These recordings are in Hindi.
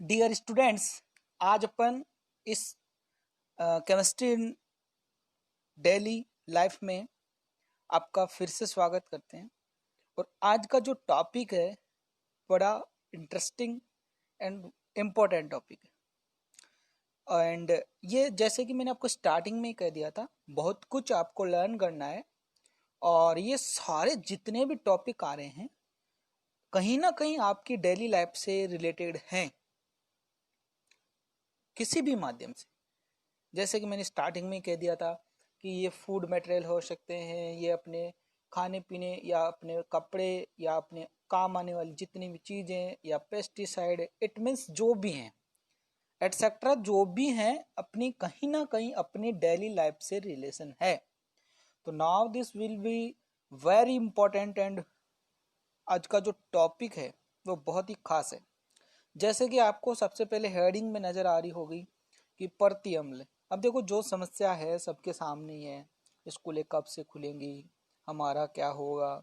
डियर स्टूडेंट्स, आज अपन इस केमिस्ट्री डेली लाइफ में आपका फिर से स्वागत करते हैं। और आज का जो टॉपिक है बड़ा इंटरेस्टिंग एंड इम्पोर्टेंट टॉपिक है। एंड ये जैसे कि मैंने आपको स्टार्टिंग में ही कह दिया था, बहुत कुछ आपको लर्न करना है। और ये सारे जितने भी टॉपिक आ रहे हैं कहीं ना कहीं आपकी डेली लाइफ से रिलेटेड हैं किसी भी माध्यम से। जैसे कि मैंने स्टार्टिंग में कह दिया था कि ये फूड मटेरियल हो सकते हैं, ये अपने खाने पीने या अपने कपड़े या अपने काम आने वाली जितनी भी चीज़ें या पेस्टिसाइड, इट मीन्स जो भी हैं एटसेट्रा, जो भी हैं अपनी कहीं ना कहीं अपनी डेली लाइफ से रिलेशन है। तो now this will be very important and आज का जो टॉपिक है वो बहुत ही खास है। जैसे कि आपको सबसे पहले हेडिंग में नज़र आ रही होगी कि प्रति अम्ल। अब देखो, जो समस्या है सबके सामने ही है। स्कूलें कब से खुलेंगी, हमारा क्या होगा,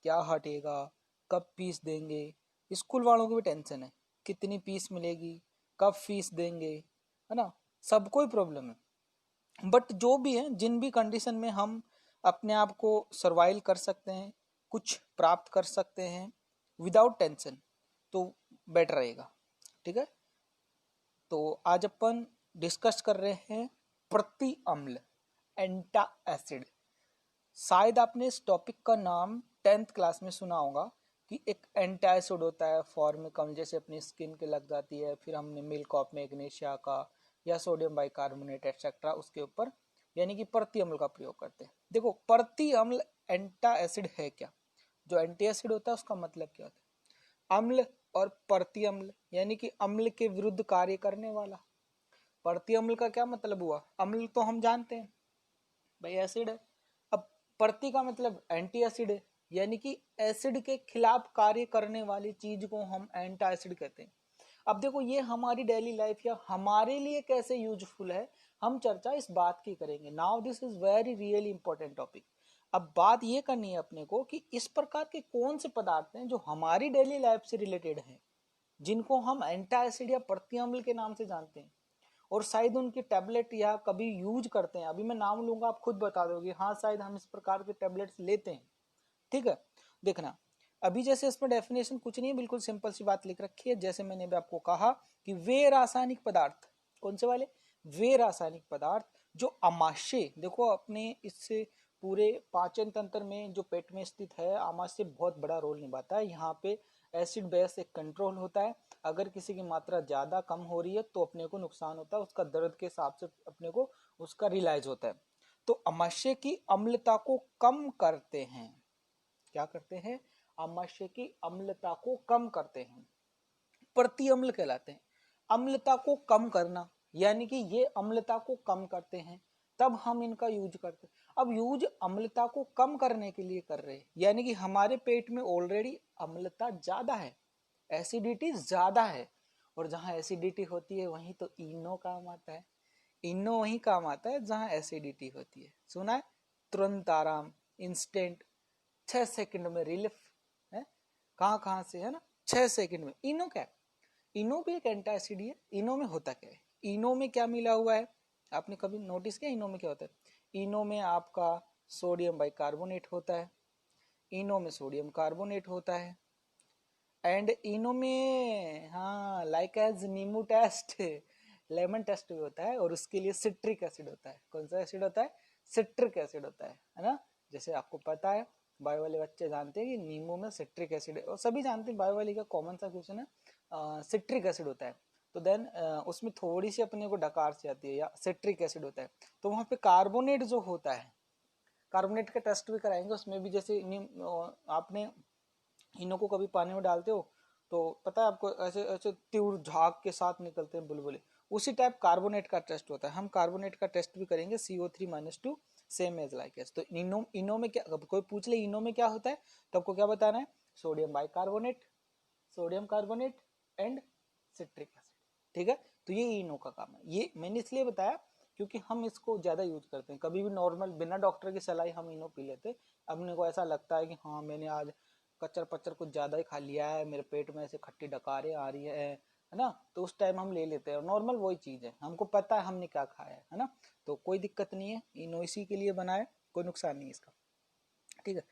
क्या हटेगा, कब फीस देंगे। स्कूल वालों को भी टेंशन है, कितनी फीस मिलेगी, कब फीस देंगे, है ना। सबको ही प्रॉब्लम है। बट जो भी है, जिन भी कंडीशन में हम अपने आप को सर्वाइव कर सकते हैं, कुछ प्राप्त कर सकते हैं विदाउट टेंशन, तो बेटर रहेगा। ठीक है। तो आज अपन डिस्कस कर रहे हैं प्रति अम्ल, एंटा एसिड। शायद आपने इस टॉपिक का नाम 10th क्लास में सुना होगा कि एक एंटा एसिड होता है फॉर्मिक अम्ल, जैसे अपनी स्किन के लग जाती है। फिर हमने मिल्क ऑफ मैग्नीशिया का या सोडियम बाइकार्बोनेट एक्सेट्रा उसके ऊपर यानी कि प्रति अम्ल का प्रयोग करते हैं। देखो, प्रति अम्ल एंटा एसिड है क्या? जो एंटी एसिड होता है उसका मतलब क्या होता है? अम्ल और प्रति अम्ल यानी कि अम्ल के विरुद्ध कार्य करने वाला। प्रति अम्ल का क्या मतलब हुआ? अम्ल तो हम जानते हैं भाई एसिड है। अब प्रति का मतलब एंटी एसिड है, यानी कि एसिड के खिलाफ कार्य करने वाली चीज को हम एंटा एसिड कहते हैं। अब देखो, ये हमारी डेली लाइफ या हमारे लिए कैसे यूजफुल है, हम चर्चा इस बात की करेंगे। Now this is very really important topic. अब बात ये करनी है अपने को कि इस प्रकार के कौन से पदार्थ हैं जो हमारी डेली लाइफ से रिलेटेड हैं, जिनको हम एंटा एसिड या प्रति अम्ल के नाम से जानते हैं, और शायद उनकी टैबलेट या कभी यूज करते हैं। अभी मैं नाम लूंगा, आप खुद बता दोगे हाँ शायद हम इस प्रकार के टैबलेट्स लेते हैं। ठीक है, देखना। अभी जैसे इसमें डेफिनेशन कुछ नहीं है, बिल्कुल सिंपल सी बात लिख रखी है। जैसे मैंने भी आपको कहा कि वे रासायनिक पदार्थ, कौन से वाले? वे रासायनिक पदार्थ जो आमाशय, देखो अपने इससे पूरे पाचन तंत्र में जो पेट में स्थित है, आमाशय बहुत बड़ा रोल निभाता है। यहाँ पे एसिड बेस एक कंट्रोल होता है। अगर किसी की मात्रा ज्यादा कम हो रही है तो अपने को नुकसान होता है, उसका दर्द के हिसाब से अपने को उसका रियलाइज होता है। तो आमाशय की अम्लता को कम करते हैं। क्या करते हैं? आमाशय की अम्लता को कम करते हैं, प्रति अम्ल कहलाते हैं। अम्लता को कम करना यानी कि ये अम्लता को कम करते हैं, तब हम इनका यूज करते हैं। अब यूज अम्लता को कम करने के लिए कर रहे हैं, यानी कि हमारे पेट में ऑलरेडी अम्लता ज्यादा है, एसिडिटी ज्यादा है। और जहां एसिडिटी होती है वहीं तो इनो काम आता है। इनो वहीं काम आता है जहां एसिडिटी होती है। सुना है? तुरंत आराम, इंस्टेंट, 6 सेकंड में रिलीफ है। कहाँ कहाँ से, है ना? 6 सेकंड में। इनो क्या है? इनो भी एक एंटा एसिड है। इनो में होता क्या है? इनो में क्या मिला हुआ है? आपने कभी नोटिस किया इनो में क्या होता है? इनो में आपका सोडियम बाइकार्बोनेट होता है, इनो में सोडियम कार्बोनेट होता है। एंड इनो में, हाँ, लाइक एज नींबू टेस्ट, लेमन टेस्ट भी होता है। और उसके लिए सिट्रिक एसिड होता है। कौन सा एसिड होता है? सिट्रिक एसिड होता है ना। जैसे आपको पता है, बायो वाले बच्चे जानते हैं कि नींबू में सिट्रिक एसिड है, और सभी जानते हैं बायो वाले का कॉमन सा क्वेश्चन है, सिट्रिक एसिड होता है। तो देन उसमें थोड़ी सी अपने को डकार से आती है, या सिट्रिक एसिड होता है। तो वहां पे कार्बोनेट जो होता है, कार्बोनेट का टेस्ट भी कराएंगे उसमें भी। जैसे आपने इनो को कभी पानी में डालते हो तो पता है आपको, ऐसे ऐसे तीव्र झाग के साथ निकलते हैं बुलबुले। उसी टाइप कार्बोनेट का टेस्ट होता है। हम कार्बोनेट का टेस्ट भी करेंगे, CO3-2 same as like S. तो इनो में क्या, कोई पूछ ले इनो में क्या होता है तो आपको क्या बताना है? Sodium bicarbonate, sodium carbonate and citric acid. ठीक है, तो ये इनो का काम है। ये मैंने इसलिए बताया क्योंकि हम इसको ज्यादा यूज करते हैं। कभी भी नॉर्मल बिना डॉक्टर की सलाह हम इनो पी लेते। अपने को ऐसा लगता है कि हाँ मैंने आज कच्चर पच्चर कुछ ज्यादा ही खा लिया है, मेरे पेट में ऐसे खट्टी डकारें आ रही है, है ना, तो उस टाइम हम ले लेते हैं, नॉर्मल वही चीज है, हमको पता है हमने क्या खाया है ना, तो कोई दिक्कत नहीं है, इनो इसी के लिए बनाए, कोई नुकसान नहीं इसका, ठीक है।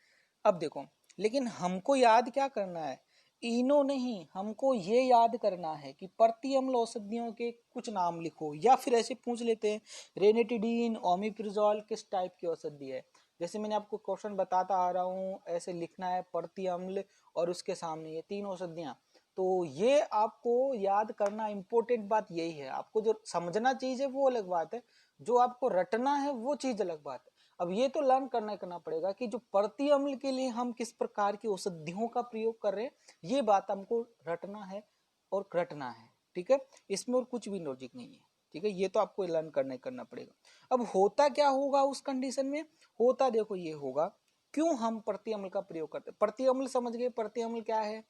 अब देखो, लेकिन हमको याद क्या करना है, इनो नहीं, हमको ये याद करना है कि प्रति अम्ल औषधियों के कुछ नाम लिखो, या फिर ऐसे पूछ लेते हैं रेनिटिडीन ओमिप्रिजोल किस टाइप की औषधि है। जैसे मैंने आपको क्वेश्चन बताता आ रहा हूँ, ऐसे लिखना है प्रति अम्ल और उसके सामने ये 3 औषधियां, तो ये आपको याद करना, इंपॉर्टेंट बात यही है। आपको जो समझना चीज है वो अलग बात है, जो आपको रटना है वो चीज अलग बात है। अब ये तो लर्न करना पड़ेगा कि जो प्रति अम्ल के लिए हम किस प्रकार की औषधियों का प्रयोग कर रहे हैं, ये बात हमको रटना है और रटना है, ठीक है। इसमें और कुछ भी लॉजिक नहीं है, ठीक है, ये तो आपको लर्न करना पड़ेगा। अब होता क्या होगा उस कंडीशन में, होता देखो ये होगा, क्यों हम प्रति अम्ल का प्रयोग करते हैं। प्रति अम्ल समझ गए, प्रति अम्ल क्या है,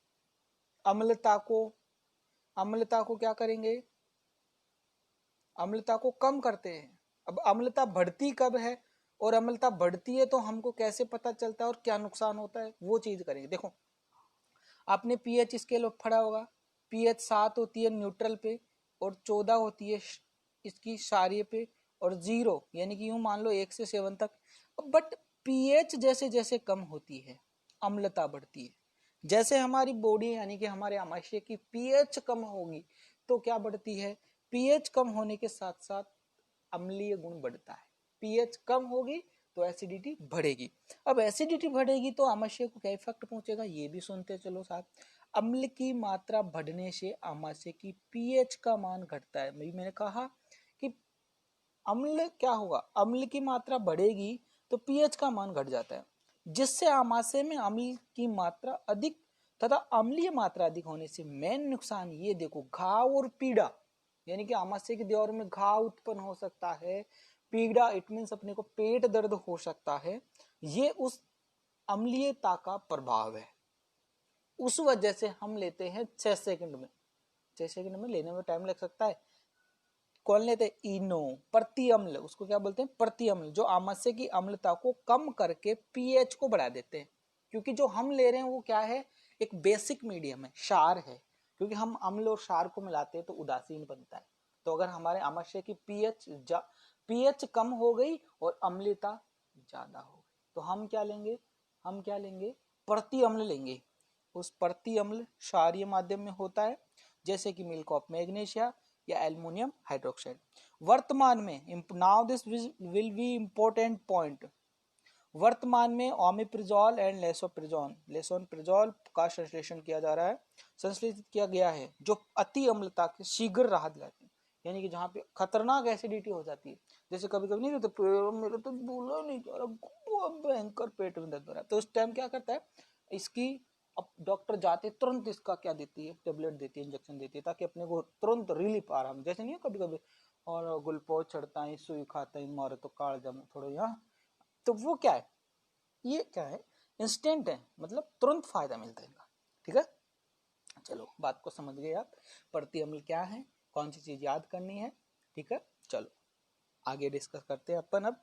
अम्लता को, अम्लता को क्या करेंगे, अम्लता को कम करते हैं। अब अम्लता बढ़ती कब है, और अम्लता बढ़ती है तो हमको कैसे पता चलता है और क्या नुकसान होता है, वो चीज करेंगे। देखो, आपने पीएच स्केल पढ़ा होगा, पीएच 7 होती है न्यूट्रल पे, और 14 होती है इसकी क्षारीय पे, और 0 यानी कि यूं मान लो 1 से 7 तक। बट पीएच जैसे जैसे कम होती है अम्लता बढ़ती है। जैसे हमारी बॉडी यानी कि हमारे आमाशय की पीएच कम होगी तो क्या बढ़ती है, पीएच कम होने के साथ साथ अम्लीय गुण बढ़ता है। पीएच कम होगी तो एसिडिटी बढ़ेगी। अब एसिडिटी बढ़ेगी तो आमाशय को क्या इफेक्ट पहुंचेगा, ये भी सुनते चलो साथ। अम्ल की मात्रा बढ़ने से आमाशय की पीएच का मान घटता है। मैंने कहा कि अम्ल क्या होगा, अम्ल की मात्रा बढ़ेगी तो पीएच का मान घट जाता है, जिससे आमाशय में अम्ल की मात्रा अधिक तथा अम्लीय मात्रा अधिक होने से मेन नुकसान ये देखो, घाव और पीड़ा, यानी कि आमाशय की दीवार में घाव उत्पन्न हो सकता है, पीड़ा इट मीन्स अपने को पेट दर्द हो सकता है, ये उस अम्लीयता का प्रभाव है। उस वजह से हम लेते हैं 6 सेकंड में, 6 सेकंड में लेने में टाइम लग सकता है। कौन लेते हैं, इनो, प्रति अम्ल, उसको क्या बोलते हैं, प्रति अम्ल, जो आमाशय की अम्लता को कम करके पीएच को बढ़ा देते हैं। क्योंकि जो हम ले रहे हैं वो क्या है, एक बेसिक मीडियम है, क्षार है, क्योंकि हम अम्ल और क्षार को मिलाते हैं तो उदासीन बनता है। तो अगर हमारे आमाशय की पीएच कम हो गई और अम्लता ज्यादा हो गई तो हम क्या लेंगे, हम क्या लेंगे, प्रति अम्ल लेंगे। उस प्रति अम्ल क्षारीय माध्यम में होता है, जैसे कि मिल्क ऑफ मैग्नीशिया या एल्युमिनियम हाइड्रोक्साइड। वर्तमान में, now this will be important point, वर्तमान में ओमिप्रिजोल एंड लेसोप्रिजोल का संश्लेषण किया जा रहा है, संश्लेषित किया गया है, जो अति अम्लता के शीघ्र राहत दिलाते हैं, यानी कि जहाँ पे खतरनाक एसिडिटी हो जाती है, जैसे कभी कभी नहीं रहता, मेरे तो बोला नहीं जा रहा, बहुत भयंकर पेट में दर्द हो रहा है, तो उस टाइम क्या करता है, इसकी, अब डॉक्टर जाते तुरंत इसका क्या देती है, टेबलेट देती है, इंजेक्शन देती है, ताकि अपने को तुरंत रिलीफ आराम, जैसे नहीं है कभी कभी और ग्लूकोज चढ़ता है, सुई खाता है, मारे तो काल जम थोड़ा यहाँ, तो वो क्या है, ये क्या है, इंस्टेंट है, मतलब तुरंत फायदा मिलता है इनका, ठीक है। चलो बात को समझ गए आप, प्रति अम्ल क्या है, कौन सी चीज याद करनी है, ठीक है। चलो आगे डिस्कस करते हैं अपन। अब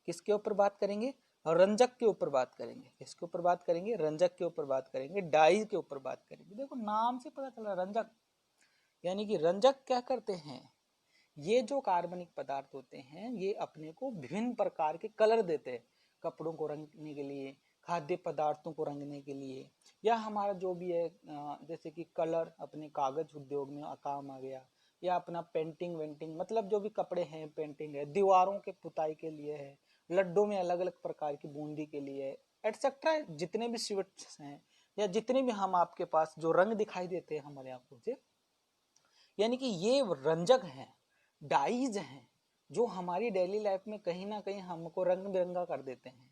किसके ऊपर बात करेंगे, रंजक के ऊपर बात करेंगे, किसके ऊपर बात करेंगे, रंजक के ऊपर बात करेंगे, डाई के ऊपर बात करेंगे। देखो नाम से पता चल रहा है रंजक, यानी कि रंजक क्या करते हैं, ये जो कार्बनिक पदार्थ होते हैं ये अपने को विभिन्न प्रकार के कलर देते हैं, कपड़ों को रंगने के लिए, खाद्य पदार्थों को रंगने के लिए, या हमारा जो भी है जैसे कि कलर अपने कागज उद्योग में काम आ गया, या अपना पेंटिंग वेंटिंग, मतलब जो भी कपड़े हैं, पेंटिंग है, दीवारों के पुताई के लिए है, लड्डू में अलग अलग प्रकार की बूंदी के लिए, एटसेट्रा, जितने भी स्वीट्स हैं या जितने भी हम आपके पास जो रंग दिखाई देते हैं हमारे आंखों से, यानी कि ये रंजक हैं, डाइज हैं, जो हमारी डेली लाइफ में कहीं ना कहीं हमको रंग बिरंगा कर देते हैं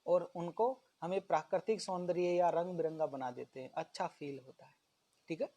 और उनको हमें प्राकृतिक सौंदर्य या रंग बिरंगा बना देते हैं, अच्छा फील होता है, ठीक है,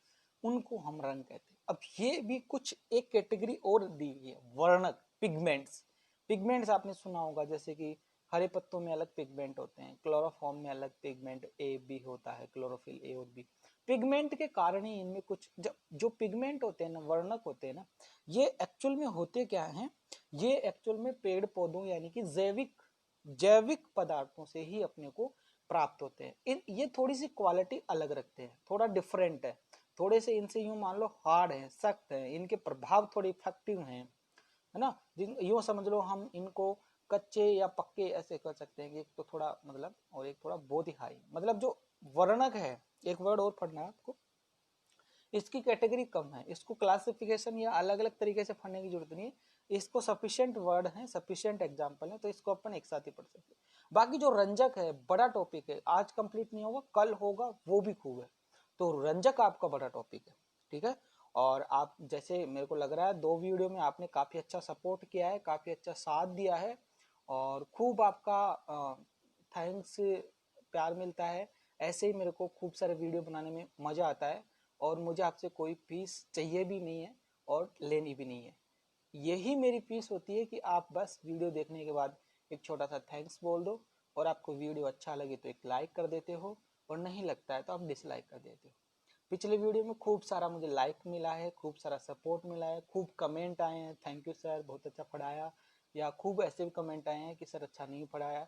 उनको हम रंग कहते हैं। अब ये भी कुछ एक कैटेगरी और दी हुई है, वर्णक, पिगमेंट्स। पिगमेंट्स आपने सुना होगा, जैसे कि हरे पत्तों में अलग पिगमेंट होते हैं, क्लोरोफॉर्म में अलग पिगमेंट ए बी होता है, क्लोरोफिल ए और बी। पिगमेंट के कारण ही इनमें कुछ जो पिगमेंट होते हैं ना, वर्णक होते हैं ना, ये एक्चुअल में होते क्या हैं, ये एक्चुअल में पेड़ पौधों यानी कि जैविक जैविक पदार्थों से ही अपने को प्राप्त होते हैं। ये थोड़ी सी क्वालिटी अलग रखते हैं, थोड़ा डिफरेंट है, थोड़े से इनसे यूं मान लो हार्ड है, सख्त है, इनके प्रभाव थोड़े इफेक्टिव हैं, है ना। यूं समझ लो हम इनको कच्चे या पक्के ऐसे कर सकते हैं कि एक तो थोड़ा मतलब और एक थोड़ा बहुत ही हाई, मतलब जो वर्णक है, एक वर्ड और पढ़ना है आपको, इसकी कैटेगरी कम है, इसको क्लासिफिकेशन या अलग अलग तरीके से पढ़ने की जरूरत नहीं है, इसको सफिशिएंट वर्ड है, सफिशिएंट एग्जांपल है, तो इसको अपन एक साथ ही पढ़ सकते हैं। बाकी जो रंजक है बड़ा टॉपिक है, आज कंप्लीट नहीं होगा, कल होगा, वो भी खूब है। तो रंजक आपका बड़ा टॉपिक है, ठीक है। और आप जैसे मेरे को लग रहा है 2 वीडियो में आपने काफी अच्छा सपोर्ट किया है, काफी अच्छा साथ दिया है, और खूब आपका थैंक्स, प्यार मिलता है। ऐसे ही मेरे को खूब सारे वीडियो बनाने में मजा आता है, और मुझे आपसे कोई फीस चाहिए भी नहीं है और लेनी भी नहीं है। यही मेरी फीस होती है कि आप बस वीडियो देखने के बाद एक छोटा सा थैंक्स बोल दो, और आपको वीडियो अच्छा लगे तो एक लाइक कर देते हो, और नहीं लगता है तो आप डिसलाइक कर देते हो। पिछले वीडियो में खूब सारा मुझे लाइक मिला है, खूब सारा सपोर्ट मिला है, खूब कमेंट आए हैं, थैंक यू सर बहुत अच्छा पढ़ाया, या खूब ऐसे भी कमेंट आए हैं कि सर अच्छा नहीं पढ़ाया।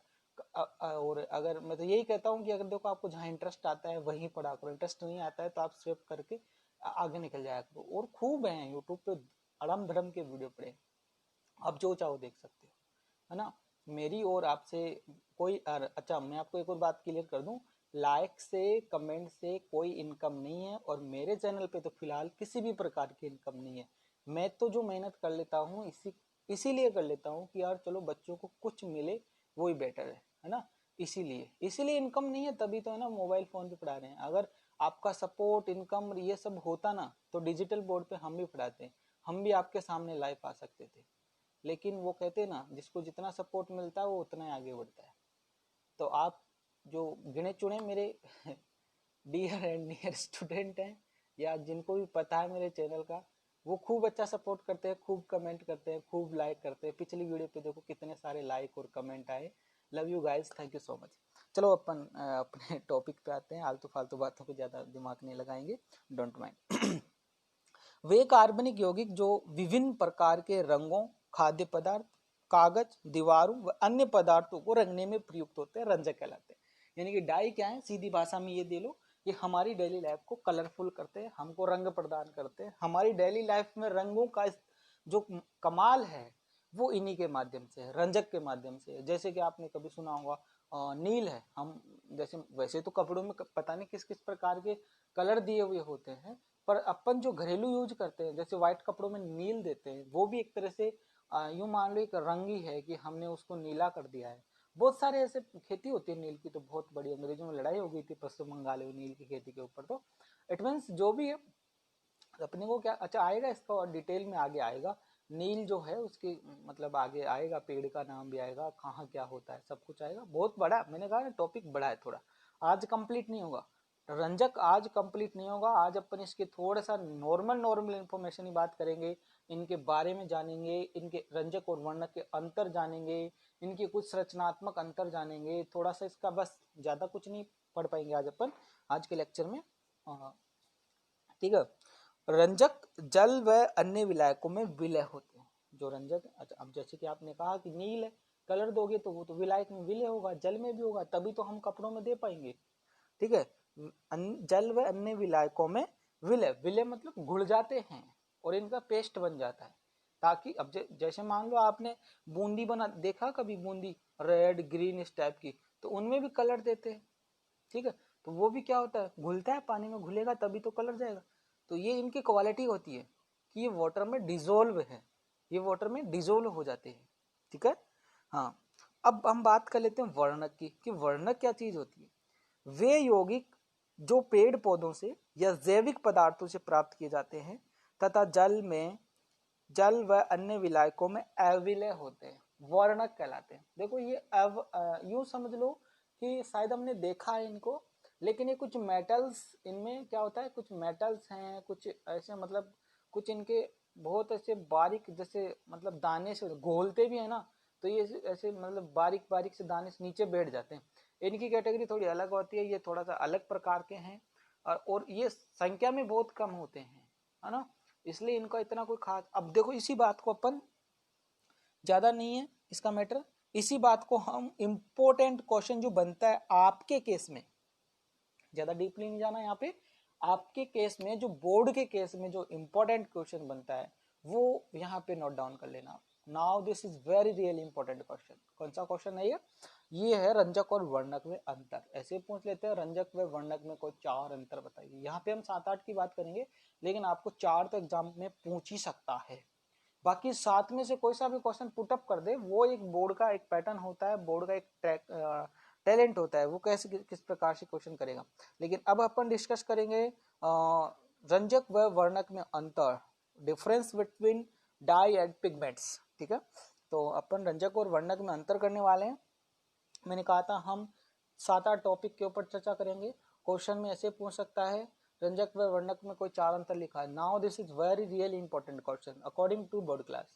और अगर मैं तो यही कहता हूँ कि अगर देखो आपको जहाँ इंटरेस्ट आता है वहीं पढ़ा करो, इंटरेस्ट नहीं आता है तो आप स्विप करके आगे निकल जाया करो। और खूब है यूट्यूब पे अड़म धड़म के वीडियो पड़े, आप जो चाहो देख सकते हो, है ना। मेरी और आपसे कोई अच्छा मैं आपको एक और बात क्लियर कर दूं, लाइक से कमेंट से कोई इनकम नहीं है, और मेरे चैनल पे तो फिलहाल किसी भी प्रकार की इनकम नहीं है। मैं तो जो मेहनत कर लेता हूँ इसीलिए कर लेता हूँ कि यार चलो बच्चों को कुछ मिले, वो ही बेटर है ना। इसीलिए इनकम नहीं है, तभी तो है ना मोबाइल फोन पे पढ़ा रहे हैं। अगर आपका सपोर्ट इनकम ये सब होता ना तो डिजिटल बोर्ड पे हम भी पढ़ाते, हम भी आपके सामने लाइव आ सकते थे। लेकिन वो कहते ना जिसको जितना सपोर्ट मिलता है वो उतना ही आगे बढ़ता है। तो आप जो गिने चुने मेरे डियर एंड नियर स्टूडेंट हैं, या जिनको भी पता है मेरे चैनल का, वो खूब अच्छा सपोर्ट करते हैं, खूब कमेंट करते हैं, खूब लाइक करते हैं। पिछली वीडियो पे देखो कितने सारे लाइक और कमेंट आए। Love you guys, thank you so much. चलो अपन अपने टॉपिक पे आते हैं, आलतू फालतू बातों पे ज्यादा दिमाग नहीं लगाएंगे, डोंट माइंड। वे कार्बनिक यौगिक जो विभिन्न प्रकार के रंगों, खाद्य पदार्थ, कागज, दीवारों व अन्य पदार्थों को रंगने में प्रयुक्त होते हैं, रंजक कहलाते हैं। यानी कि डाई क्या है, सीधी भाषा में ये दे लो, ये हमारी डेली लाइफ को कलरफुल करते हैं, हमको रंग प्रदान करते हैं। हमारी डेली लाइफ में रंगों का जो कमाल है वो इन्हीं के माध्यम से है, रंजक के माध्यम से है। जैसे कि आपने कभी सुना होगा नील है, हम जैसे वैसे तो कपड़ों में पता नहीं किस किस प्रकार के कलर दिए हुए होते हैं, पर अपन जो घरेलू यूज करते हैं जैसे व्हाइट कपड़ों में नील देते हैं, वो भी एक तरह से यूं मान लो एक रंग ही है कि हमने उसको नीला कर दिया है। बहुत सारे ऐसे खेती होती है नील की, तो बहुत बड़ी अंग्रेजों में लड़ाई हो गई थी पश्चिम बंगाल में नील की खेती के ऊपर। तो इट मीन्स जो भी है अपने को क्या अच्छा आएगा इसका और डिटेल में आगे आएगा। नील जो है उसकी मतलब आगे आएगा, पेड़ का नाम भी आएगा, कहाँ क्या होता है सब कुछ आएगा। बहुत बड़ा, मैंने कहा ना टॉपिक बड़ा है थोड़ा, आज कंप्लीट नहीं होगा रंजक, आज कंप्लीट नहीं होगा। आज अपन इसके थोड़ा सा नॉर्मल इंफॉर्मेशन ही बात करेंगे, इनके बारे में जानेंगे, इनके रंजक और वर्णक के अंतर जानेंगे, इनके कुछ रचनात्मक अंतर जानेंगे, थोड़ा सा इसका, बस ज्यादा कुछ नहीं पढ़ पाएंगे आज अपन आज के लेक्चर में, ठीक है। रंजक जल व अन्य विलायकों में विलय होते हैं। जो रंजक, अच्छा अब जैसे कि आपने कहा कि नील है, कलर दोगे तो वो तो विलायक में विलय होगा, जल में भी होगा, तभी तो हम कपड़ों में दे पाएंगे, ठीक है। जल व अन्य विलायकों में विलय, विलय मतलब घुल जाते हैं और इनका पेस्ट बन जाता है। ताकि अब जैसे मान लो आपने बूंदी बना देखा कभी, बूंदी रेड ग्रीन इस टाइप की, तो उनमें भी कलर देते हैं, ठीक है। तो वो भी क्या होता है, घुलता है, पानी में घुलेगा तभी तो कलर जाएगा। तो ये इनकी क्वालिटी होती है कि ये वाटर में डिजोल्व है, ये वाटर में डिजोल्व हो जाते हैं, ठीक है। हाँ, अब हम बात कर लेते हैं वर्णक की, कि वर्णक क्या चीज होती है। वे यौगिक जो पेड़ पौधों से या जैविक पदार्थों से प्राप्त किए जाते हैं तथा जल व अन्य विलायकों में अविलय होते हैं, वर्णक कहलाते हैं। देखो ये यूं समझ लो कि शायद हमने देखा है इनको, लेकिन ये कुछ मेटल्स, इनमें क्या होता है, कुछ मेटल्स हैं, कुछ ऐसे मतलब कुछ इनके बहुत ऐसे बारीक, जैसे मतलब दाने से घोलते भी है ना, तो ये ऐसे मतलब बारीक बारीक से दाने से नीचे बैठ जाते हैं। इनकी कैटेगरी थोड़ी अलग होती है, ये थोड़ा सा अलग प्रकार के हैं, और ये संख्या में बहुत कम होते हैं, है ना। इसलिए इनका इतना कोई खास, अब देखो इसी बात को अपन, ज्यादा नहीं है इसका मैटर, इसी बात को हम इंपॉर्टेंट क्वेश्चन जो बनता है आपके केस में, ज्यादा डीपली नहीं जाना यहाँ पे, आपके केस में, जो बोर्ड के केस में जो इंपॉर्टेंट क्वेश्चन बनता है वो यहाँ पे नोट डाउन कर लेना। Now this is very really important question. कौन सा क्वेश्चन है ये है रंजक और वर्णक में अंतर। ऐसे पूछ लेते हैं रंजक व वर्णक में कोई 4 अंतर बताइए। यहाँ पे हम 7-8 की बात करेंगे, लेकिन आपको 4 तो एग्जाम में पूछ ही सकता है। बाकी 7 में से कोई सा भी क्वेश्चन पुटअप कर दे, वो एक बोर्ड का एक पैटर्न होता है, बोर्ड का एक टैलेंट होता है, वो कैसे किस प्रकार से क्वेश्चन करेगा। लेकिन अब अपन डिस्कस करेंगे रंजक व वर्णक में अंतर, difference between dye and pigments. ठीक है, तो अपन रंजक और वर्णक में अंतर करने वाले हैं। मैंने कहा था हम 7-8 टॉपिक के ऊपर चर्चा करेंगे। क्वेश्चन में ऐसे पूछ सकता है रंजक व वर्णक में कोई 4 अंतर लिखा है। Now this is very really important question according to board class.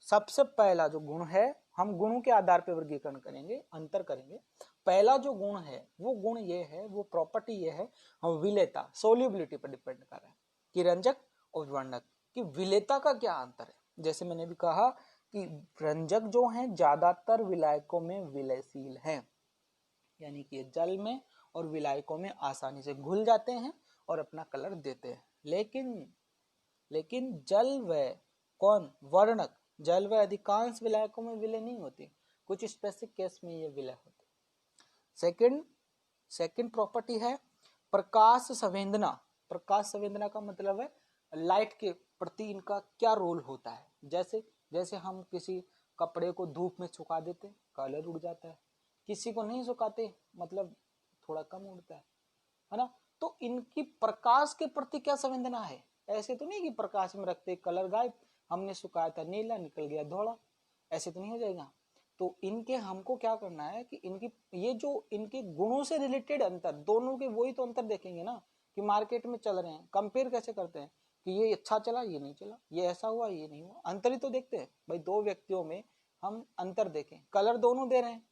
सबसे पहला जो गुण है, हम गुणों के आधार पर वर्गीकरण करेंगे, अंतर करेंगे। पहला जो गुण है वो गुण ये है, वो प्रॉपर्टी ये है, हम विलेयता, सोल्यूबिलिटी पर डिपेंड कर रहे हैं कि रंजक और वर्णक की विलेयता का क्या अंतर है। जैसे मैंने भी कहा कि रंजक जो है ज्यादातर विलायकों में विलयशील हैं, यानी कि जल में और विलायकों में आसानी से घुल जाते हैं और अपना कलर देते हैं। लेकिन जल व वर्णक, जल व अधिकांश विलायकों में विलय नहीं होते, कुछ स्पेसिफिक केस में ये विलय होते। सेकंड प्रॉपर्टी है प्रकाश संवेदना। प्रकाश संवेदना का मतलब है लाइट के प्रति इनका क्या रोल होता है। जैसे हम किसी कपड़े को धूप में सुखा देते, कलर उड़ जाता है, किसी को नहीं सुखाते, मतलब थोड़ा कम उड़ता है ना। तो इनकी प्रकाश के प्रति क्या संवेदना है। ऐसे तो नहीं कि प्रकाश में रखते कलर गायब, हमने सुखाया था नीला निकल गया धोला, ऐसे तो नहीं हो जाएगा। तो इनके हमको क्या करना है कि इनकी ये जो इनके गुणों से रिलेटेड अंतर, दोनों के वही तो अंतर देखेंगे ना कि मार्केट में चल रहे हैं, कंपेयर कैसे करते हैं कि ये अच्छा चला ये नहीं चला, ये ऐसा हुआ ये नहीं हुआ, अंतर ही तो देखते हैं भाई। दो व्यक्तियों में हम अंतर देखें, कलर दोनों दे रहे हैं,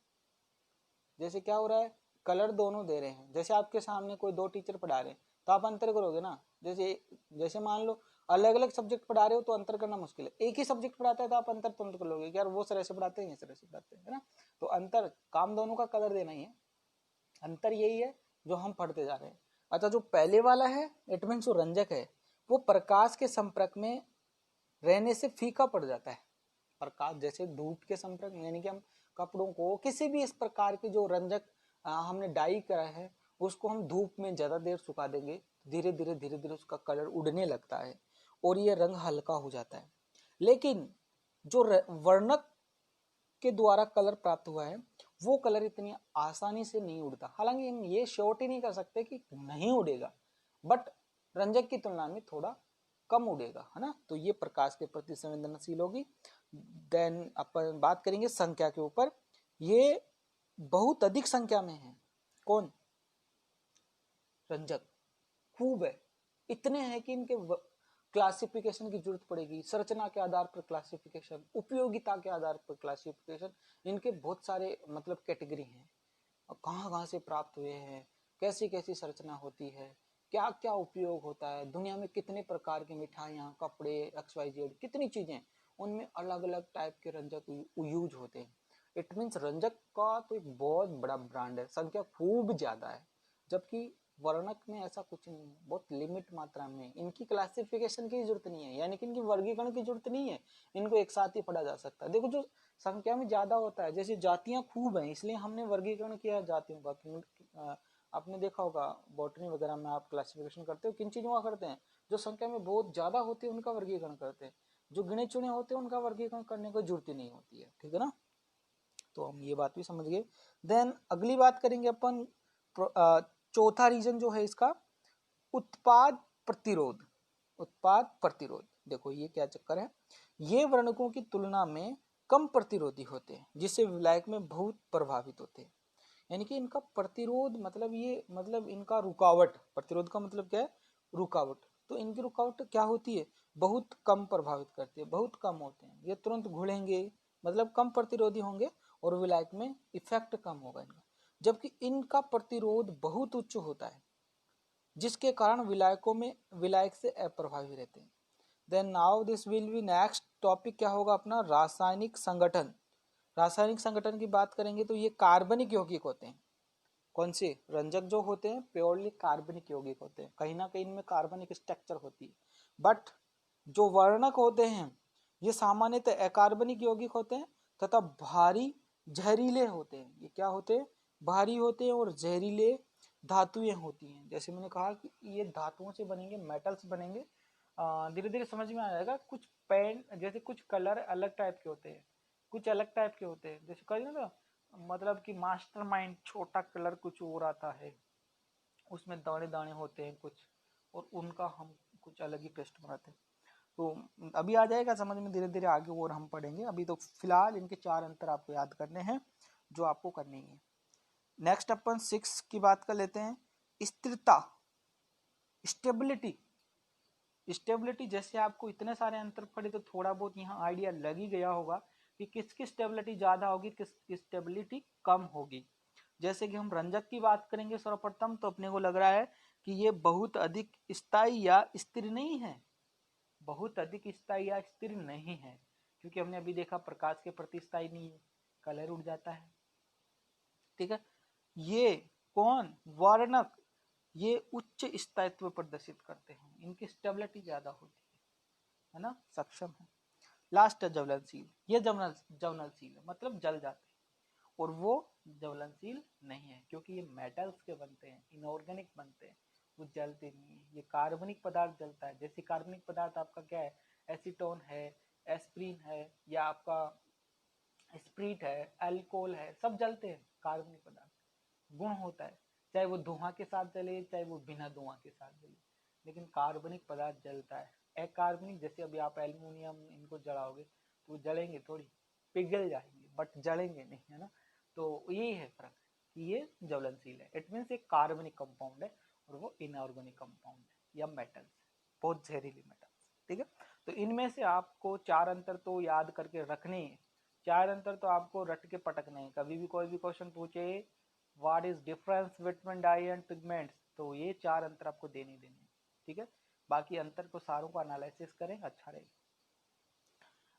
जैसे क्या हो रहा है कलर दोनों दे रहे हैं। जैसे आपके सामने कोई 2 टीचर पढ़ा रहे हैं तो आप अंतर करोगे ना। जैसे मान लो अलग अलग सब्जेक्ट पढ़ा रहे हो तो अंतर करना मुश्किल है, एक ही सब्जेक्ट पढ़ाता है तो आप अंतर तुरंत कर लोगे कि यार वो सर ऐसे पढ़ाते हैं, ये सर ऐसे पढ़ाते हैं, है ना। तो अंतर काम दोनों का कलर देना ही है, अंतर यही है जो हम पढ़ते जा रहे हैं। अच्छा, जो पहले वाला है इट मीन जो रंजक है वो प्रकाश के संपर्क में रहने से फीका पड़ जाता है। प्रकाश जैसे धूप के संपर्क, यानी कि हम कपड़ों को किसी भी इस प्रकार के जो रंजक हमने डाई करा है उसको हम धूप में ज्यादा देर सुखा देंगे, धीरे धीरे उसका कलर उड़ने लगता है और ये रंग हल्का हो जाता है। लेकिन जो वर्णक के द्वारा कलर प्राप्त हुआ है वो कलर इतनी आसानी से नहीं उड़ता। हालांकि हम ये श्योरिटी नहीं कर सकते कि नहीं उड़ेगा, बट रंजक की तुलना में थोड़ा कम उड़ेगा, है ना। तो ये प्रकाश के प्रति संवेदनशील होगी। देन अपन बात करेंगे संख्या के ऊपर। ये बहुत अधिक संख्या में है, कौन, रंजक खूब है, इतने हैं कि इनके क्लासिफिकेशन की जरूरत पड़ेगी, संरचना के आधार पर क्लासिफिकेशन, उपयोगिता के आधार पर क्लासिफिकेशन, इनके बहुत सारे मतलब कैटेगरी हैं, कहाँ से प्राप्त हुए हैं, कैसी कैसी संरचना होती है, क्या क्या उपयोग होता है, दुनिया में कितने प्रकार की मिठाइयाँ, कपड़े, XYZ कितनी चीजें, उनमें अलग अलग टाइप के रंजक यूज होते हैं। इट मीन्स रंजक का तो एक बहुत बड़ा ब्रांड है, संख्या खूब ज्यादा है। जबकि वर्णक में ऐसा कुछ नहीं है, बहुत लिमिट मात्रा में, इनकी क्लासिफिकेशन की जरूरत नहीं है, यानी कि इनकी वर्गीकरण की जरूरत नहीं है, इनको एक साथ ही पढ़ा जा सकता है। देखो जो संख्या में ज्यादा होता है, जैसे जातियां खूब हैं इसलिए हमने वर्गीकरण किया जातियों का। आपने देखा होगा बॉटनी वगैरह में आप क्लासिफिकेशन करते हो किन चीजों का करते हैं, जो संख्या में बहुत ज्यादा होती है उनका वर्गीकरण करते हैं, जो गिने चुने होते हैं उनका वर्गीकरण करने की जरूरत ही नहीं होती है, ठीक है ना। तो हम ये बात भी समझ गए। देन अगली बात करेंगे अपन, चौथा रीजन जो है इसका उत्पाद प्रतिरोध। उत्पाद प्रतिरोध, देखो ये क्या चक्कर है, ये वर्णकों की तुलना में कम प्रतिरोधी होते हैं जिससे विलायक में बहुत प्रभावित होते हैं। यानी कि इनका प्रतिरोध मतलब ये मतलब इनका रुकावट, प्रतिरोध का मतलब क्या है, रुकावट। तो इनकी रुकावट क्या होती है, बहुत कम प्रभावित करती है, बहुत कम होते हैं, ये तुरंत घुलेंगे, मतलब कम प्रतिरोधी होंगे और विलायक में इफेक्ट कम होगा इनका। जबकि इनका प्रतिरोध बहुत उच्च होता है जिसके कारण विलायक से अप्रभावी रहते हैं। Then now this will be next topic क्या होगा अपना, रासायनिक संगठन। रासायनिक संगठन की बात करेंगे तो ये कार्बनिक यौगिक होते हैं। कौन से रंजक जो होते हैं प्योरली कार्बनिक यौगिक होते हैं, कहीं ना कहीं इनमें कार्बनिक स्ट्रक्चर होती है। बट जो वर्णक होते हैं ये सामान्यतः अकार्बनिक यौगिक होते हैं तथा भारी जहरीले होते हैं। ये क्या होते हैं? भारी होते हैं और जहरीले धातुएं होती हैं। जैसे मैंने कहा कि ये धातुओं से बनेंगे, मेटल्स बनेंगे। धीरे धीरे समझ में आ जाएगा। कुछ पेन जैसे कुछ कलर अलग टाइप के होते हैं, कुछ अलग टाइप के होते हैं। जैसे कह ना मतलब कि मास्टरमाइंड छोटा कलर कुछ और आता है, उसमें दाने दाने होते हैं कुछ, और उनका हम कुछ अलग ही टेस्ट बनाते हैं। तो अभी आ जाएगा समझ में धीरे धीरे, आगे और हम पढ़ेंगे। अभी तो फिलहाल इनके 4 अंतर आपको याद करने हैं जो आपको करनी है। नेक्स्ट अपन 6 की बात कर लेते हैं, स्थिरता, स्टेबिलिटी। स्टेबिलिटी जैसे आपको इतने सारे अंतर पड़े तो थोड़ा बहुत यहाँ आइडिया लग ही गया होगा कि किसकी स्टेबिलिटी ज्यादा होगी, किसकी स्टेबिलिटी कम होगी। जैसे कि हम रंजक की बात करेंगे सर्वप्रथम, तो अपने को लग रहा है कि ये बहुत अधिक स्थायी या स्थिर नहीं है, बहुत अधिक स्थायी या स्थिर नहीं है, क्योंकि हमने अभी देखा प्रकाश के प्रति स्थायी नहीं है, कलर उड़ जाता है। ठीक है, ये कौन? वर्णक, ये उच्च स्थायित्व प्रदर्शित करते हैं, इनकी स्टेबिलिटी ज्यादा होती है ना, सक्षम है। लास्ट है ज्वलनशील। ये ज्वलनशील है मतलब जल जाते हैं, और वो ज्वलनशील नहीं है क्योंकि ये मेटल्स के बनते हैं, इनऑर्गेनिक बनते हैं, वो जलते नहीं है। ये कार्बनिक पदार्थ जलता है। जैसे कार्बनिक पदार्थ आपका क्या है? एसीटोन है, एस्प्रिन है, या आपका स्प्रीट है, अल्कोहल है, सब जलते हैं कार्बनिक पदार्थ। गुण होता है, चाहे वो धुआं के साथ जले चाहे वो बिना धुआं के साथ जले, लेकिन कार्बनिक पदार्थ जलता है। अकार्बनिक जैसे अभी आप एल्युमिनियम इनको जलाओगे तो जलेंगे थोड़ी, पिघल जाएंगे बट जलेंगे नहीं, है ना। तो यही है फर्क कि ये ज्वलनशील है, इट मीन्स एक कार्बनिक कंपाउंड है और वो इनऑर्गेनिक कंपाउंड है या मेटल्स, बहुत जहरीली मेटल्स। ठीक है, तो इनमें से आपको 4 अंतर तो याद करके रखने हैं। 4 अंतर तो आपको रट के पटकने हैं। कभी भी कोई भी क्वेश्चन पूछे what is difference between dye and pigments, तो ये 4 अंतर आपको देने देने। ठीक है, बाकी अंतर को सारों का एनालिसिस करें, अच्छा रहेगा।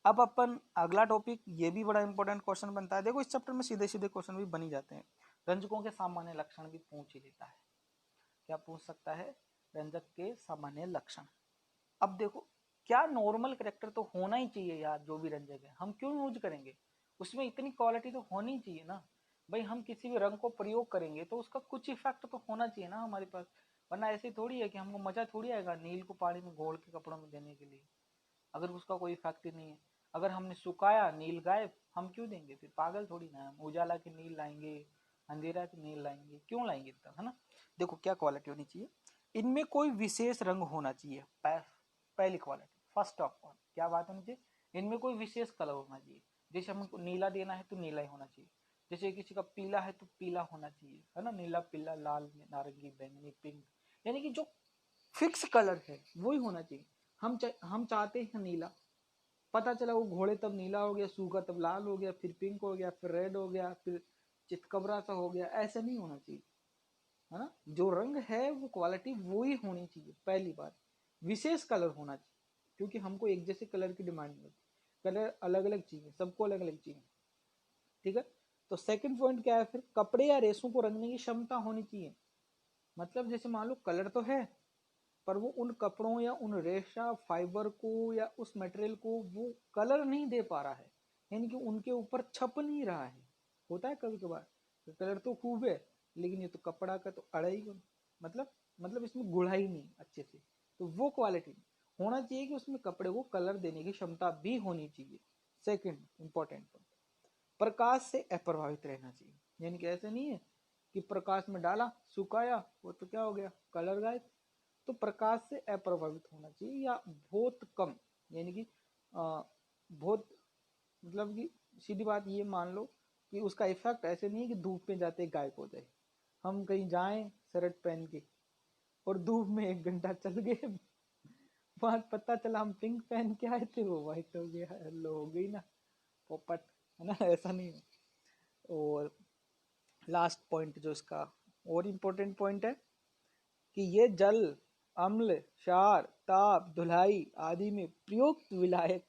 अब अपन अगला टॉपिक, ये भी बड़ा इंपॉर्टेंट क्वेश्चन बनता है। देखो इस चैप्टर में सीधे सीधे क्वेश्चन भी बन ही जाते हैं। रंजकों के सामान्य लक्षण भी पूछ ही लेता है। क्या पूछ सकता है? रंजक के सामान्य लक्षण। अब देखो, क्या नॉर्मल करेक्टर तो होना ही चाहिए यार, जो भी रंजक है हम क्यों यूज करेंगे, उसमें इतनी क्वालिटी तो होनी चाहिए ना भाई। हम किसी भी रंग को प्रयोग करेंगे तो उसका कुछ इफेक्ट तो होना चाहिए ना हमारे पास, वरना ऐसे थोड़ी है कि हमको मजा थोड़ी आएगा नील को पानी में घोल के कपड़ों में देने के लिए, अगर उसका कोई इफेक्ट ही नहीं है। अगर हमने सुखाया नील गायब, हम क्यों देंगे फिर? पागल थोड़ी ना, हम उजाला के नील लाएंगे, अंधेरा के नील लाएंगे, क्यों लाएंगे इतना, है ना। देखो क्या क्वालिटी होनी चाहिए, इनमें कोई विशेष रंग होना चाहिए। पहली क्वालिटी, फर्स्ट ऑफ ऑल क्या बात होनी चाहिए, इनमें कोई विशेष कलर होना चाहिए। जैसे हमको नीला देना है तो नीला ही होना चाहिए, जैसे किसी का पीला है तो पीला होना चाहिए, है ना, नीला पीला लाल नारंगी बैंगनी पिंक, यानी कि जो फिक्स कलर है वही होना चाहिए। हम चाहते हैं नीला, पता चला वो घोड़े तब नीला हो गया, सूगा तब लाल हो गया, फिर पिंक हो गया, फिर रेड हो गया, फिर चितकबरा सा हो गया, ऐसा नहीं होना चाहिए, है ना। जो रंग है वो क्वालिटी वो ही होनी चाहिए। पहली बात, विशेष कलर होना चाहिए, क्योंकि हमको एक जैसे कलर की डिमांड नहीं होती, कलर अलग अलग चाहिए, सबको अलग अलग चाहिए। ठीक है, तो सेकंड पॉइंट क्या है फिर, कपड़े या रेशों को रंगने की क्षमता होनी चाहिए। मतलब जैसे मान लो कलर तो है, पर वो उन कपड़ों या उन रेशा फाइबर को या उस मटेरियल को वो कलर नहीं दे पा रहा है, यानी कि उनके ऊपर छप नहीं रहा है। होता है कभी कभार, तो कलर तो खूब है लेकिन ये तो कपड़ा का तो अड़ा ही, मतलब इसमें गुढ़ाई नहीं अच्छे से, तो वो क्वालिटी होना चाहिए कि उसमें कपड़े को कलर देने की क्षमता भी होनी चाहिए। सेकंड इंपॉर्टेंट पॉइंट, प्रकाश से अप्रभावित रहना चाहिए, यानी कि ऐसे नहीं है कि प्रकाश में डाला सुखाया वो तो क्या हो गया, कलर गायब। तो प्रकाश से अप्रभावित होना चाहिए या बहुत कम, यानी कि बहुत, मतलब कि सीधी बात ये मान लो कि उसका इफेक्ट ऐसे नहीं है कि धूप में जाते गायब हो जाए। हम कहीं जाएं शर्ट पहन के और धूप में 1 घंटा चल गए, बाद पता चला हम पिंक पहन के आए थे वो व्हाइट हो गया, लो हो गई ना पोपट, है ना, ऐसा नहीं है। और लास्ट पॉइंट जो इसका और इम्पोर्टेंट पॉइंट है कि ये जल, अम्ल, क्षार, ताप, धुलाई आदि में प्रयुक्त विलायक,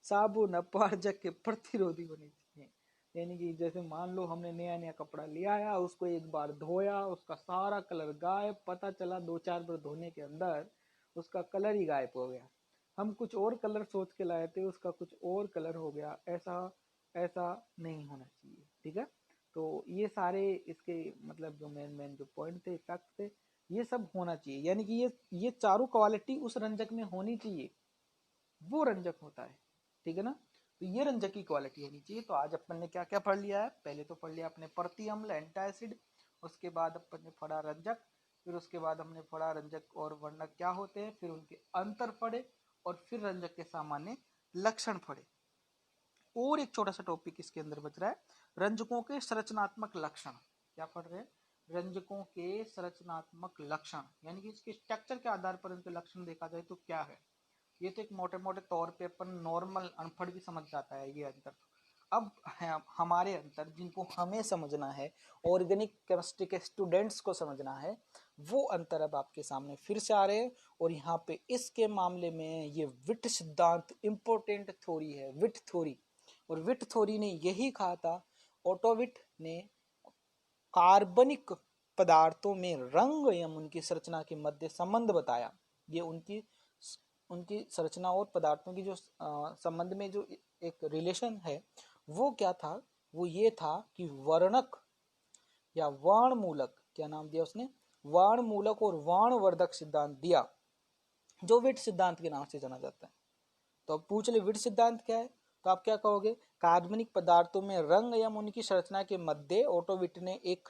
साबुन, अपवारजक के प्रतिरोधी होने चाहिए। यानी कि जैसे मान लो हमने नया नया कपड़ा ले आया, उसको एक बार धोया, उसका सारा कलर गायब, पता चला 2-4 बार धोने के अंदर उसका कलर ही गायब हो गया। हम कुछ और कलर सोच के लाए थे, उसका कुछ और कलर हो गया। ऐसा ऐसा नहीं होना चाहिए, ठीक है। तो ये सारे इसके मतलब जो मेन मेन जो पॉइंट थे, फैक्ट थे, ये सब होना चाहिए। यानी कि ये चारों क्वालिटी उस रंजक में होनी चाहिए, वो रंजक होता है, ठीक है ना। तो ये रंजक की क्वालिटी होनी चाहिए। तो आज अपन ने क्या क्या पढ़ लिया है? पहले तो पढ़ लिया अपने प्रति अम्ल एंटासिड, उसके बाद अपन ने पढ़ा रंजक, फिर उसके बाद हमने पढ़ा रंजक और वर्णक क्या होते हैं, फिर उनके अंतर पढ़े, और फिर रंजक के सामान्य लक्षण पढ़े। और एक छोटा सा टॉपिक इसके अंदर बच रहा है, रंजकों के संरचनात्मक लक्षण। क्या पढ़ रहे हैं? रंजकों के संरचनात्मक लक्षण, यानी कि इसके स्ट्रक्चर के आधार पर इनके लक्षण देखा जाए तो क्या है। ये तो एक मोटे मोटे तौर पे अपन नॉर्मल अनपढ़ भी समझ जाता है ये अंतर। अब है हमारे अंतर जिनको हमें समझना है, ऑर्गेनिक केमिस्ट्री के स्टूडेंट्स को समझना है, वो अंतर अब आपके सामने फिर से आ रहे हैं। और यहाँ पे इसके मामले में ये विट सिद्धांत इंपॉर्टेंट थ्योरी है, विट थ्योरी। और विट थ्योरी ने यही कहा था, ओटो विट ने, कार्बनिक पदार्थों में रंग एवं उनकी संरचना के मध्य संबंध बताया। ये उनकी संरचना और पदार्थों की जो संबंध में जो एक रिलेशन है, वो क्या था? वो ये था कि वर्णक या वर्णमूलक, क्या नाम दिया उसने? वर्णमूलक और वर्णवर्धक सिद्धांत दिया, जो विट सिद्धांत के नाम से जाना जाता है। तो अब पूछ ले विट सिद्धांत क्या है, तो आप क्या कहोगे? कार्बनिक पदार्थों में रंग एवं उनकी संरचना के मध्य ओटो विट ने एक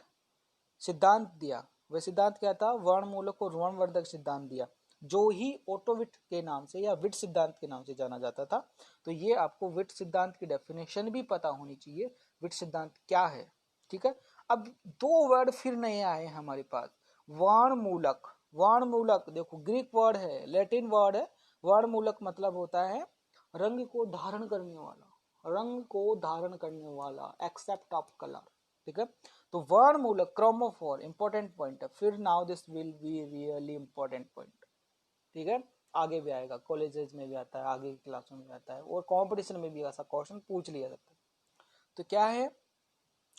सिद्धांत दिया। वह सिद्धांत क्या था? वर्णमूलक और वर्णवर्धक सिद्धांत दिया, जो ही ओटोविट के नाम से या विट सिद्धांत के नाम से जाना जाता था। तो ये आपको विट सिद्धांत की डेफिनेशन भी पता होनी चाहिए, विट सिद्धांत क्या है, ठीक है। अब दो वर्ड फिर नए आए हमारे पास, वर्णमूलक। वर्णमूलक देखो ग्रीक वर्ड है, लैटिन वर्ड है। वर्णमूलक मतलब होता है रंग को धारण करने वाला, रंग को धारण करने वाला, एक्सेप्ट ऑफ कलर, ठीक है। तो वर्णमूलक, क्रोमोफोर, इंपॉर्टेंट पॉइंट है। फिर now this will be really important point, ठीक है। आगे भी आएगा, कॉलेजेस में भी आता है, आगे की क्लासों में भी आता है, और कंपटीशन में भी ऐसा क्वेश्चन पूछ लिया जाता है। तो क्या है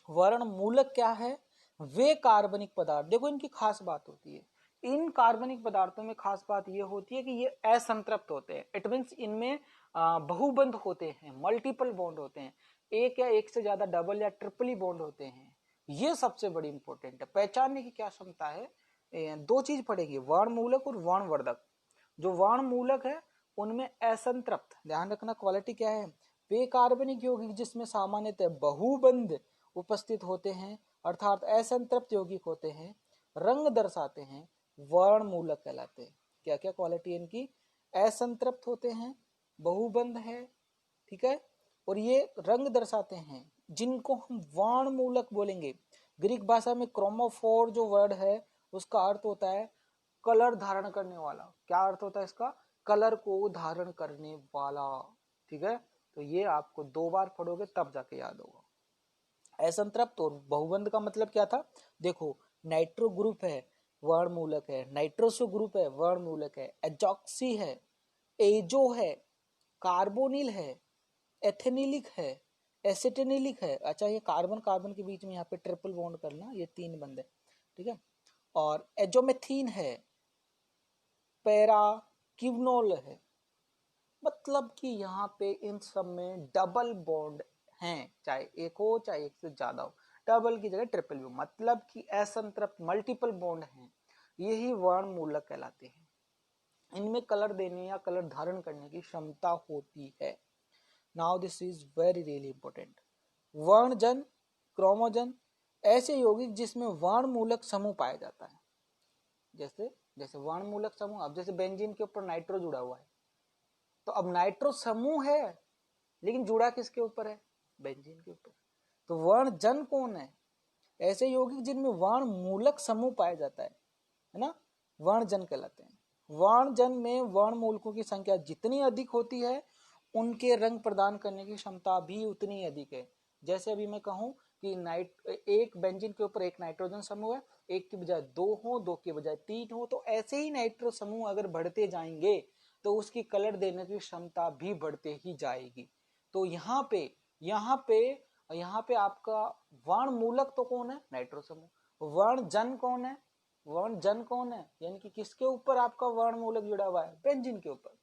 वर्णमूलक? क्या है? वे कार्बनिक पदार्थ, देखो इनकी खास बात होती है, इन कार्बनिक पदार्थों में खास बात यह होती है कि ये असंतृप्त होते हैं। इट मीन्स इनमें बहुबंध होते हैं, मल्टीपल बॉन्ड होते हैं, एक या एक से ज्यादा डबल या ट्रिपली बॉन्ड होते हैं। ये सबसे बड़ी इंपॉर्टेंट है, पहचानने की क्या क्षमता है। दो चीज पड़ेगी, वर्णमूलक और वर्णवर्धक। जो वर्णमूलक है उनमें असंतृप्त, ध्यान रखना क्वालिटी क्या है, वे कार्बनिक यौगिक जिसमें सामान्यतः बहुबंध उपस्थित होते हैं, अर्थात असंतृप्त यौगिक होते हैं, रंग दर्शाते हैं, वर्णमूलक कहलाते हैं। क्या क्या क्वालिटी इनकी? असंतृप्त होते हैं, बहुबंध है, ठीक है, और ये रंग दर्शाते हैं, जिनको हम वर्णमूलक बोलेंगे। ग्रीक भाषा में क्रोमोफोर जो वर्ड है उसका अर्थ होता है कलर धारण करने वाला। क्या अर्थ होता है इसका? कलर को धारण करने वाला, ठीक है। तो ये आपको दो बार पढ़ोगे तब जाके याद होगा। असंतृप्त और बहुबंध का मतलब क्या था? देखो नाइट्रो ग्रुप है, वर्णमूलक है, नाइट्रोसो ग्रुप है, वर्णमूलक है, एजॉक्सी है, एजो है, कार्बोनिल है, एथेनिलिक है, एसिटेनिलिक है। अच्छा ये कार्बन कार्बन के बीच में यहाँ पे ट्रिपल बॉन्ड करना, ये 3 बंद है, ठीक है। और एजोमेथीन है, पैराक्विनोल है। मतलब कि यहाँ पे इन सब में डबल बॉन्ड हैं, चाहे एक हो चाहे एक से ज्यादा हो, डबल की जगह ट्रिपल भी, मतलब कि असंतृप्त मल्टीपल बॉन्ड हैं, यही वर्णमूलक कहलाते हैं। इनमें कलर देने या कलर धारण करने की क्षमता होती है। Now this is very really important. वर्णजन, क्रोमोजन, ऐसे यौगिक जिसमें वर्णमूलक समूह पाया जाता है। जैसे जैसे वर्णमूलक समूह, अब जैसे बेंजीन के ऊपर नाइट्रो जुड़ा हुआ है, तो अब नाइट्रो समूह है लेकिन जुड़ा किसके ऊपर है? बेंजीन के ऊपर। तो वर्णजन कौन है? ऐसे यौगिक जिनमें वर्णमूलक समूह पाया जाता है ना, वर्णजन कहलाते हैं। वर्णजन में वर्णमूलकों की संख्या जितनी अधिक होती है, उनके रंग प्रदान करने की क्षमता भी उतनी अधिक है। जैसे अभी मैं कहूं कि एक बेंजीन के ऊपर एक नाइट्रोजन समूह है, एक की बजाय 2 हो, 2 की बजाय 3 हो, तो ऐसे ही नाइट्रो समूह अगर बढ़ते जाएंगे तो उसकी कलर देने की क्षमता भी बढ़ते ही जाएगी। तो यहाँ पे और यहाँ पे आपका वर्ण मूलक तो कौन है, नाइट्रो समूह। वर्ण जन कौन है, वर्ण जन कौन है, यानी कि किसके ऊपर आपका वर्ण मूलक जुड़ा हुआ है, बेंजीन के ऊपर।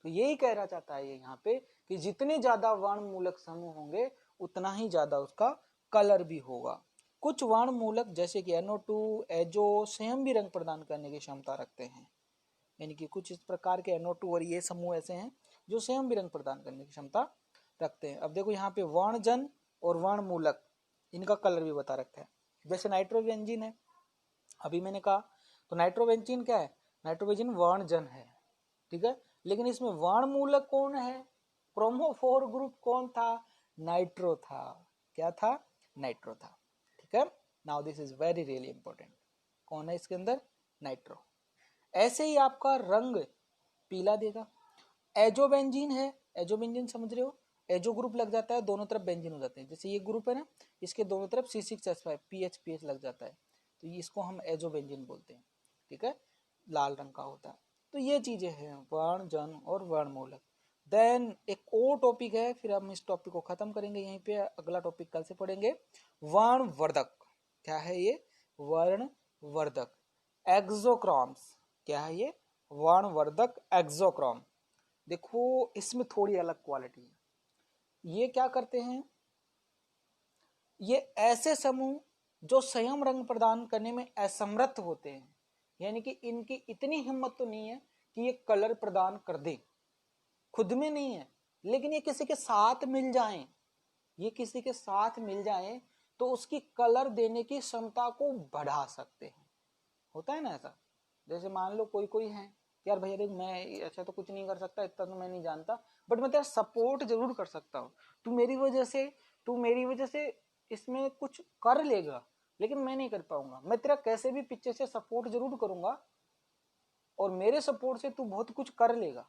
तो यही कहना चाहता है ये यहाँ पे कि जितने ज्यादा वर्ण मूलक समूह होंगे उतना ही ज्यादा उसका कलर भी होगा। कुछ वर्ण मूलक जैसे कि NO2, एजो स्वयं भी रंग प्रदान करने की क्षमता रखते हैं, यानी कि कुछ इस प्रकार के NO2 और ये समूह ऐसे हैं जो स्वयं भी रंग प्रदान करने की क्षमता रखते हैं। अब देखो यहाँ पे वर्णजन और वर्ण मूलक इनका कलर भी बता रखा है। जैसे नाइट्रोबेंजीन है, अभी मैंने कहा, तो नाइट्रोबेंजीन क्या है, नाइट्रोबेंजीन वर्णजन है, ठीक है, लेकिन इसमें वर्ण मूलक कौन है, क्रोमोफोर ग्रुप कौन था, नाइट्रो था। क्या था, नाइट्रो था, ठीक है। Now this is very really important, कौन है इसके अंदर, नाइट्रो। ऐसे ही आपका रंग पीला देगा। एजोबेंजीन है, एजोबेंजीन समझ रहे हो, एजो ग्रुप लग जाता है, दोनों तरफ बेंजीन हो जाते हैं। जैसे ये ग्रुप है ना, इसके दोनों तरफ C6H5 PH लग जाता है, तो इसको हम एजोबेंजीन बोलते हैं, ठीक है, लाल रंग का होता है। तो ये चीजें हैं वर्ण जन और वर्ण मूलक। देन एक और टॉपिक है, फिर हम इस टॉपिक को खत्म करेंगे यहीं पे, अगला टॉपिक कल से पढ़ेंगे, वर्णवर्धक। क्या है ये, वर्णवर्धक, एक्सोक्रोम्स। क्या है ये, वर्णवर्धक एक्सोक्रोम। देखो इसमें थोड़ी अलग क्वालिटी है। ये क्या करते हैं, ये ऐसे समूह जो स्वयं रंग प्रदान करने में असमर्थ होते हैं, यानी कि इनकी इतनी हिम्मत तो नहीं है कि ये कलर प्रदान कर दे, खुद में नहीं है, लेकिन ये किसी के साथ मिल जाएं, ये किसी के साथ मिल जाएं तो उसकी कलर देने की क्षमता को बढ़ा सकते हैं। होता है ना ऐसा, जैसे मान लो कोई कोई है, यार भैया देख मैं अच्छा तो कुछ नहीं कर सकता, इतना तो मैं नहीं जानता, बट मैं तेरा सपोर्ट जरूर कर सकता हूँ, तू मेरी वजह से इसमें कुछ कर लेगा, लेकिन मैं नहीं कर पाऊंगा, मैं तेरा कैसे भी पीछे से सपोर्ट जरूर करूंगा और मेरे सपोर्ट से तू बहुत कुछ कर लेगा।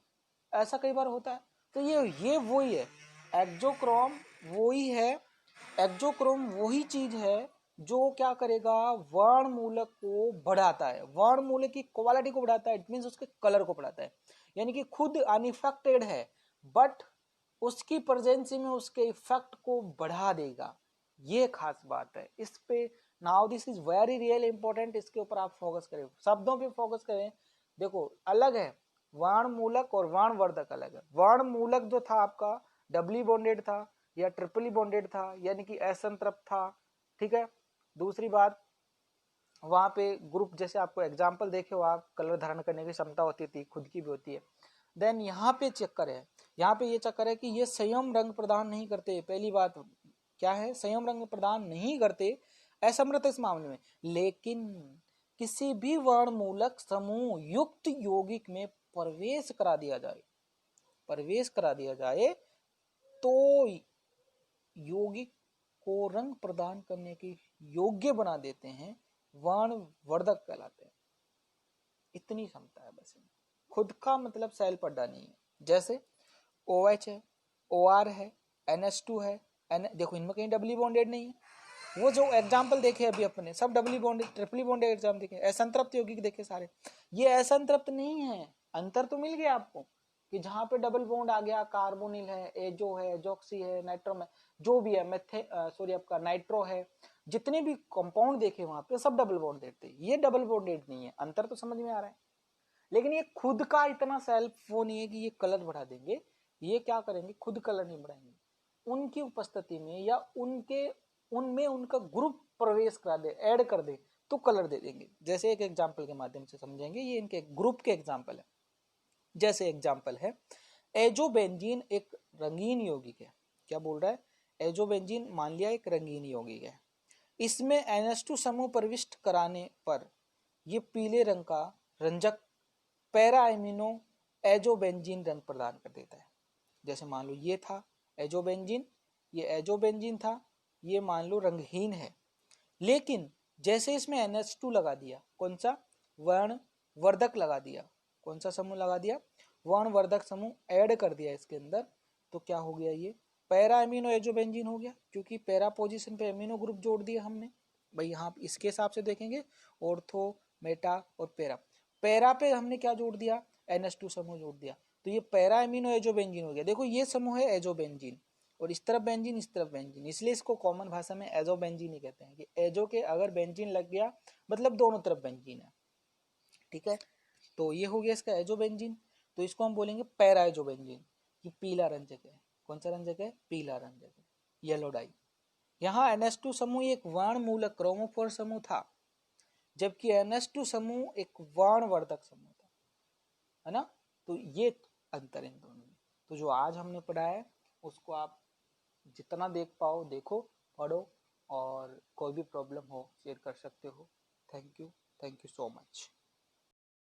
ऐसा कई बार होता है। तो ये वही है, एक्सोक्रोम वही है, एक्सोक्रोम वही चीज है जो क्या करेगा, वर्ण मूलक को बढ़ाता है, वर्ण मूलक की क्वालिटी को बढ़ाता है, इट मींस उसके कलर को बढ़ाता है, यानी कि खुद अनइफेक्टेड है बट उसकी प्रेजेंसी में उसके इफेक्ट को बढ़ा देगा, ये खास बात है इस पे। Now this is very real important, इसके ऊपर आप फोकस करें, शब्दों पे फोकस करें। देखो अलग है, वर्ण मूलक और वर्ण वर्धक अलग है। वर्ण मूलक जो था आपका डबली बॉन्डेड था या ट्रिपली बॉन्डेड था, यानी कि असंतृप्त था, ठीक है। दूसरी बात, वहां पे ग्रुप जैसे आपको एग्जाम्पल देखे हो आप, कलर धारण करने की क्षमता होती थी, खुद की भी होती है। देन यहाँ पे चक्कर है, यहाँ पे ये चक्कर है कि ये संयम रंग प्रदान नहीं करते। पहली बात क्या है, संयम रंग प्रदान नहीं करते, असमर्थ इस मामले में। लेकिन किसी भी वर्ण मूलक समूह युक्त यौगिक में प्रवेश करा दिया जाए, प्रवेश करा दिया जाए तो यौगिक को रंग प्रदान करने के योग्य बना देते हैं, वर्णवर्धक कहलाते हैं। इतनी क्षमता है बस, खुद का मतलब सेल पड्डा नहीं है। जैसे OH है, OR है, NH2 है, देखो इनमें कहीं डबली बॉन्डेड नहीं है। वो जो एग्जाम्पल देखे अभी अपने सब डबली बॉन्डेड ट्रिपली बॉन्डेड एग्जाम देखे, असंतृप्त यौगिक देखे सारे, ये असंतृप्त नहीं है। अंतर तो मिल गया आपको कि जहां पे डबल बॉन्ड आ गया, कार्बोनिल है, एजो है, जोक्सी है, नाइट्रोम है, जो भी है, सॉरी आपका नाइट्रो है, जितने भी कंपाउंड देखे वहां पे सब डबल बॉन्डेड थे, ये डबल बॉन्डेड नहीं है। अंतर तो समझ में आ रहा है, लेकिन ये खुद का इतना सेल्फ वो नहीं है कि ये कलर बढ़ा देंगे। ये क्या करेंगे, खुद कलर नहीं बढ़ाएंगे, उनकी उपस्थिति में या उनके उनमें उनका ग्रुप प्रवेश करा दे, ऐड कर दे तो कलर दे देंगे। जैसे एक एग्जांपल के माध्यम से समझेंगे, ये इनके ग्रुप के एग्जांपल है। जैसे एग्जांपल है, एजोबेंजीन एक रंगीन यौगिक है। क्या बोल रहा है, एजोबेंजीन मान लिया एक रंगीन यौगिक है, इसमें NH2 समूह प्रविष्ट कराने पर यह पीले रंग का रंजक पैरा एमिनो एजोबेंजीन रंग प्रदान कर देता है। जैसे मान लो ये था एजोबेंजीन, ये एजोबेंजीन था, ये मान लो रंगहीन है, लेकिन जैसे इसमें NH2 लगा दिया, कौन सा, वर्णवर्धक लगा दिया, कौन सा समूह लगा दिया, वर्णवर्धक समूह ऐड कर दिया इसके अंदर, तो क्या हो गया, ये पैरा एमिनो एजोबेंजीन हो गया, क्योंकि पैरा पोजीशन पे एमिनो ग्रुप जोड़ दिया हमने। भाई यहाँ इसके हिसाब से देखेंगे, ऑर्थो, मेटा और पैरा, पैरा पे हमने क्या जोड़ दिया, NH2 समूह जोड़ दिया, तो ये पैरा एमिनो एजोबेंजीन हो गया। देखो ये समूह है एजोबेंजीन और इस तरफ बेंजीन इस तरफ बेंजीन, इसलिए इसको कॉमन भाषा में एजो बेंजीन ही कहते हैं कि एजो के अगर बेंजीन लग गया मतलब दोनों तरफ बेंजीन है। ठीक है, तो ये हो गया इसका एजो बेंजीन। तो इसको हम बोलेंगे पैरा एजो बेंजीन, ये पीला रंजक है। कौन सा रंजक है? पीला रंजक है, येलो डाई। यहाँ NH2 समूह एक वर्णमूलक क्रोमोफोर समूह था, जबकि NH2 समूह एक वर्णवर्धक समूह था, है ना। तो ये अंतर है इन दोनों में। तो जो आज हमने पढ़ा है उसको आप जितना देख पाओ देखो, पढ़ो, और कोई भी प्रॉब्लम हो शेयर कर सकते हो। Thank you so much.